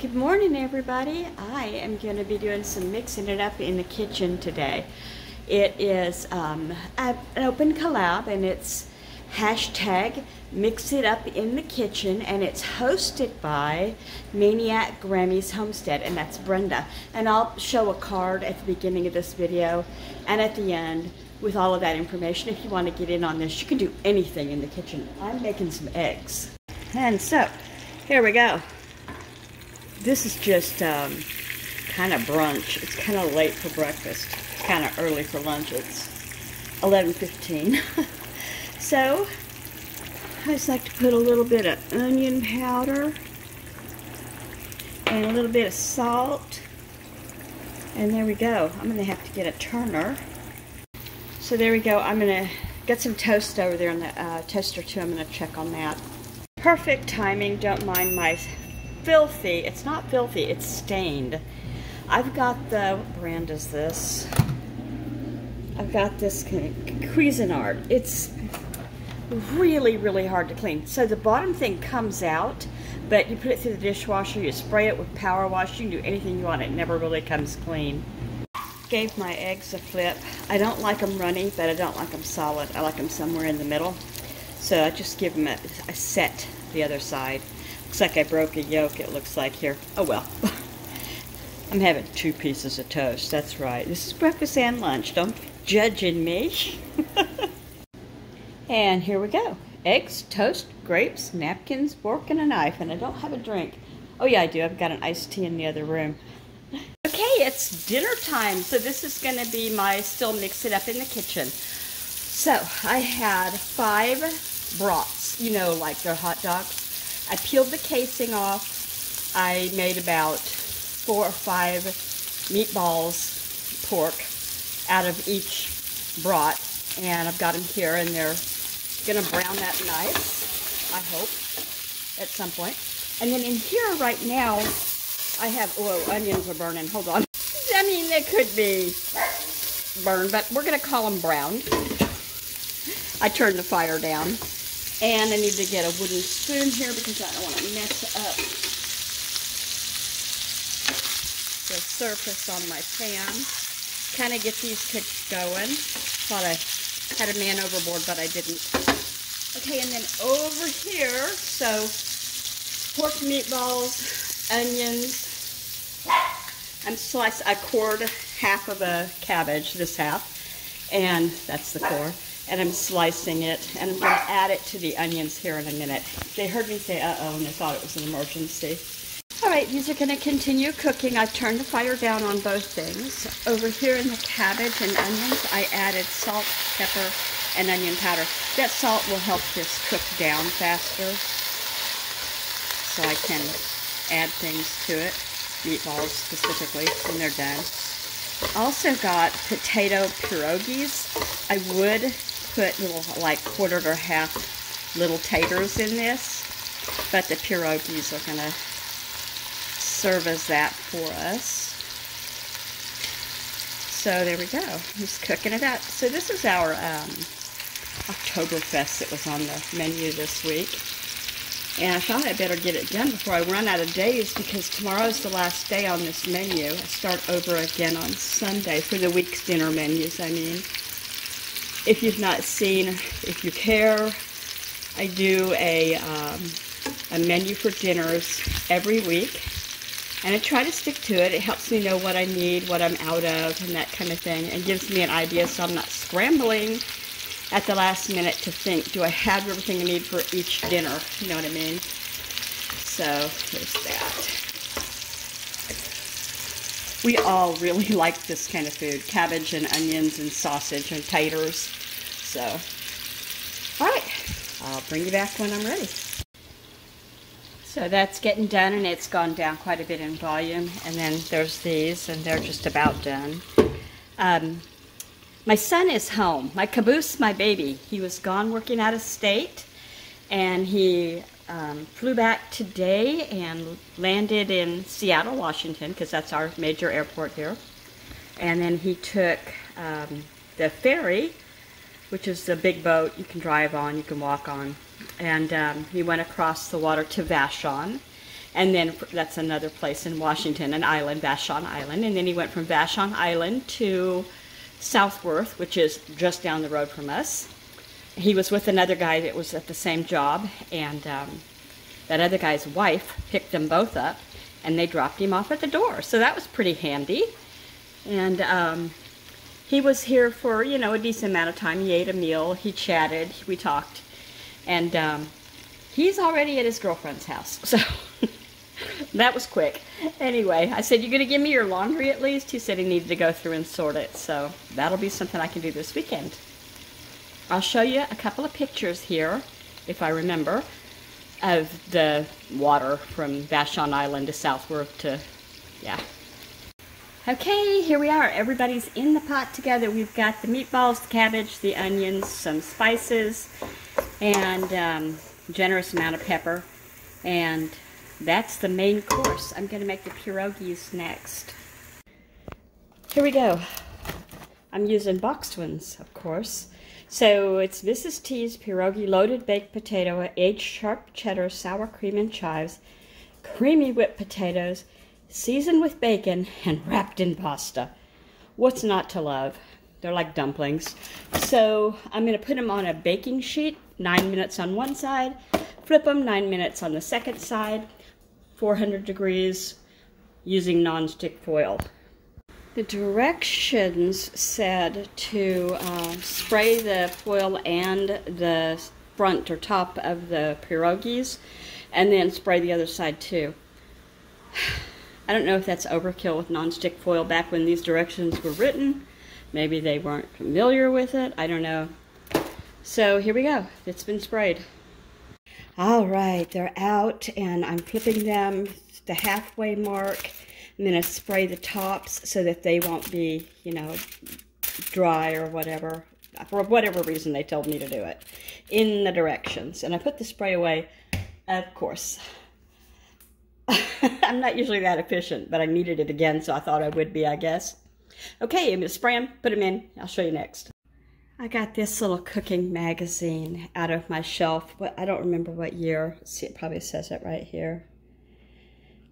Good morning, everybody. I am going to be doing some mixing it up in the kitchen today. It is an open collab, and it's hashtag Mix It Up in the Kitchen, and it's hosted by Maniac Grammy's Homestead, and that's Brenda. And I'll show a card at the beginning of this video and at the end with all of that information. If you want to get in on this, you can do anything in the kitchen. I'm making some eggs. And so, here we go. This is just kind of brunch. It's kind of late for breakfast, kind of early for lunch. It's 11:15. So I just like to put a little bit of onion powder and a little bit of salt, and there we go. I'm going to have to get a turner. So there we go. I'm going to get some toast over there in the toaster too. I'm going to check on that. Perfect timing. Don't mind my filthy, it's not filthy, it's stained. I've got the, what brand is this? I've got this Cuisinart. It's really, really hard to clean. So the bottom thing comes out, but you put it through the dishwasher, you spray it with power wash, you can do anything you want. It never really comes clean. Gave my eggs a flip. I don't like them runny, but I don't like them solid. I like them somewhere in the middle. So I just give them a set the other side. Looks like I broke a yolk, it looks like here. Oh well. I'm having 2 pieces of toast, that's right. This is breakfast and lunch. Don't be judging me. And here we go. Eggs, toast, grapes, napkins, fork, and a knife. And I don't have a drink. Oh yeah, I do. I've got an iced tea in the other room. Okay, it's dinner time. So this is going to be my still mix it up in the kitchen. So I had 5 brats, you know, like they're hot dogs. I peeled the casing off. I made about 4 or 5 meatballs, pork, out of each brat, and I've got them here, and they're gonna brown that nice, I hope, at some point. And then in here right now, I have, oh, onions are burning, hold on. I mean, they could be burned, but we're gonna call them browned. I turned the fire down. And I need to get a wooden spoon here because I don't want to mess up the surface on my pan. Kind of get these cooks going. Thought I had a man overboard, but I didn't. Okay, and then over here, so pork meatballs, onions. I cored half of a cabbage, this half, and that's the core. And I'm slicing it, and I'm going to add it to the onions here in a minute. They heard me say uh-oh, and they thought it was an emergency. All right, these are going to continue cooking. I've turned the fire down on both things. Over here in the cabbage and onions, I added salt, pepper, and onion powder. That salt will help this cook down faster, so I can add things to it, meatballs specifically, when they're done. Also got potato pierogies. I would put little, like, quartered or half little taters in this, but the pierogies are going to serve as that for us. So there we go. Just cooking it up. So this is our Octoberfest that was on the menu this week. And I thought I'd better get it done before I run out of days, because tomorrow's the last day on this menu. I start over again on Sunday for the week's dinner menus, I mean. If you've not seen, if you care, I do a menu for dinners every week. And I try to stick to it. It helps me know what I need, what I'm out of, and that kind of thing. And gives me an idea so I'm not scrambling at the last minute to think, do I have everything I need for each dinner? You know what I mean? So, there's that. We all really like this kind of food. Cabbage and onions and sausage and taters. So, alright. I'll bring you back when I'm ready. So that's getting done, and it's gone down quite a bit in volume. And then there's these, and they're just about done. My son is home. My caboose, my baby. He was gone working out of state, and he flew back today and landed in Seattle, Washington, because that's our major airport here. And then he took the ferry, which is the big boat you can drive on, you can walk on. And he went across the water to Vashon. And then that's another place in Washington, an island, Vashon Island. And then he went from Vashon Island to Southworth, which is just down the road from us. He was with another guy that was at the same job, and that other guy's wife picked them both up, and they dropped him off at the door. So that was pretty handy. And he was here for, you know, a decent amount of time. He ate a meal, he chatted, we talked, and he's already at his girlfriend's house. So that was quick. Anyway, I said, "You're going to give me your laundry at least?" He said he needed to go through and sort it. So that'll be something I can do this weekend. I'll show you a couple of pictures here, if I remember, of the water from Vashon Island to Southworth to, yeah. Okay, here we are. Everybody's in the pot together. We've got the meatballs, the cabbage, the onions, some spices, and generous amount of pepper. And that's the main course. I'm going to make the pierogies next. Here we go. I'm using boxed ones, of course. So it's Mrs. T's pierogi, loaded baked potato, aged sharp cheddar, sour cream and chives, creamy whipped potatoes, seasoned with bacon, and wrapped in pasta. What's not to love? They're like dumplings. So I'm going to put them on a baking sheet, 9 minutes on one side, flip them 9 minutes on the second side, 400 degrees, using nonstick foil. The directions said to spray the foil and the front or top of the pierogies, and then spray the other side too. I don't know if that's overkill with nonstick foil back when these directions were written. Maybe they weren't familiar with it. I don't know. So here we go. It's been sprayed. All right, they're out, and I'm flipping them the halfway mark. I'm going to spray the tops so that they won't be, you know, dry or whatever. For whatever reason they told me to do it. In the directions. And I put the spray away, of course. I'm not usually that efficient, but I needed it again, so I thought I would be, I guess. Okay, I'm going to spray them, put them in. I'll show you next. I got this little cooking magazine out of my shelf. I don't remember what year. Let's see, it probably says it right here.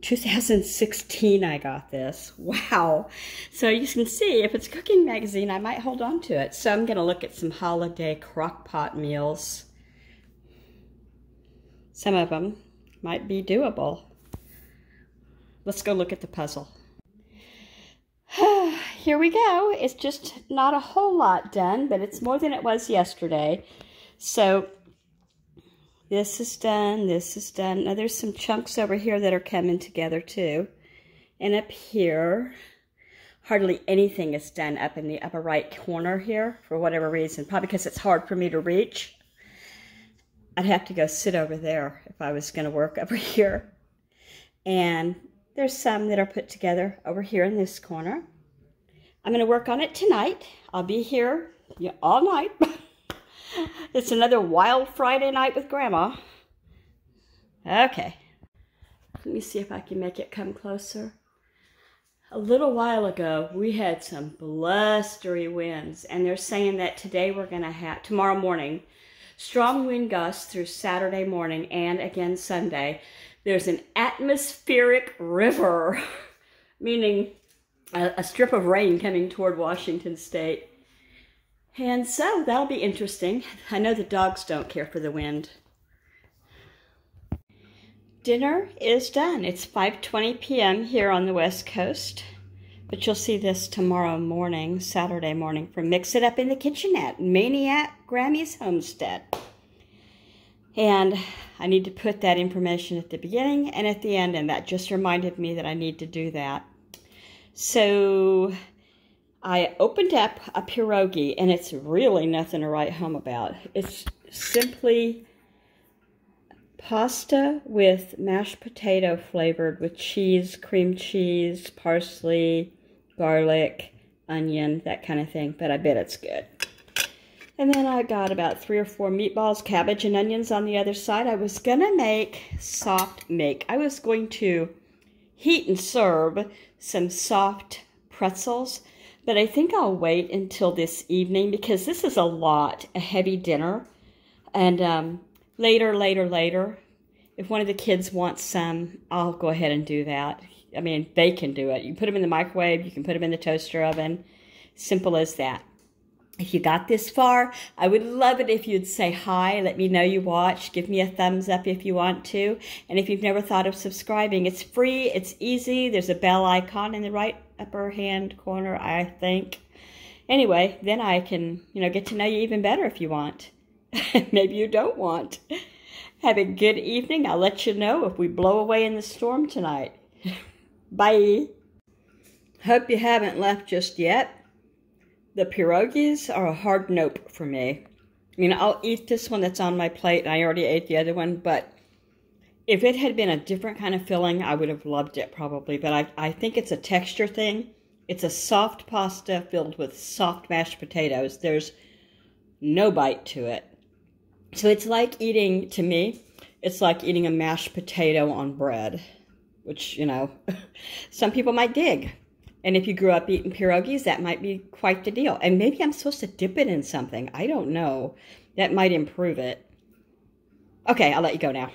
2016 I got this. Wow. So you can see, if it's a cooking magazine, I might hold on to it. So I'm going to look at some holiday crock pot meals. Some of them might be doable. Let's go look at the puzzle. Here we go. It's just not a whole lot done, but it's more than it was yesterday. So this is done, this is done. Now there's some chunks over here that are coming together too. And up here, hardly anything is done up in the upper right corner here for whatever reason. Probably because it's hard for me to reach. I'd have to go sit over there if I was going to work over here. And there's some that are put together over here in this corner. I'm going to work on it tonight. I'll be here all night. It's another wild Friday night with Grandma. Okay. Let me see if I can make it come closer. A little while ago, we had some blustery winds, and they're saying that today we're going to have, tomorrow morning, strong wind gusts through Saturday morning and again Sunday. There's an atmospheric river, meaning a strip of rain coming toward Washington State. And so that'll be interesting. I know the dogs don't care for the wind. Dinner is done. It's 5:20 p.m. here on the West Coast. But you'll see this tomorrow morning, Saturday morning, from Mix It Up in the Kitchenette, Maniac Grammy's Homestead. And I need to put that information at the beginning and at the end, and that just reminded me that I need to do that. So I opened up a pierogi, and it's really nothing to write home about. It's simply pasta with mashed potato flavored with cheese, cream cheese, parsley, garlic, onion, that kind of thing. But I bet it's good. And then I got about 3 or 4 meatballs, cabbage, and onions on the other side. I was going to I was going to heat and serve some soft pretzels, but I think I'll wait until this evening because this is a heavy dinner. And later, If one of the kids wants some, I'll go ahead and do that. I mean, they can do it. You put them in the microwave. You can put them in the toaster oven. Simple as that. If you got this far, I would love it if you'd say hi, let me know you watched, give me a thumbs up if you want to. And if you've never thought of subscribing, it's free, it's easy. There's a bell icon in the right upper hand corner, I think. Anyway, then I can, get to know you even better if you want. Maybe you don't want. Have a good evening. I'll let you know if we blow away in the storm tonight. Bye. Hope you haven't left just yet. The pierogies are a hard nope for me. I mean, I'll eat this one that's on my plate, and I already ate the other one, but if it had been a different kind of filling, I would have loved it probably, but I think it's a texture thing. It's a soft pasta filled with soft mashed potatoes. There's no bite to it. So it's like eating, to me, it's like eating a mashed potato on bread, which, some people might dig. And if you grew up eating pierogies, that might be quite the deal. And maybe I'm supposed to dip it in something. I don't know. That might improve it. Okay, I'll let you go now.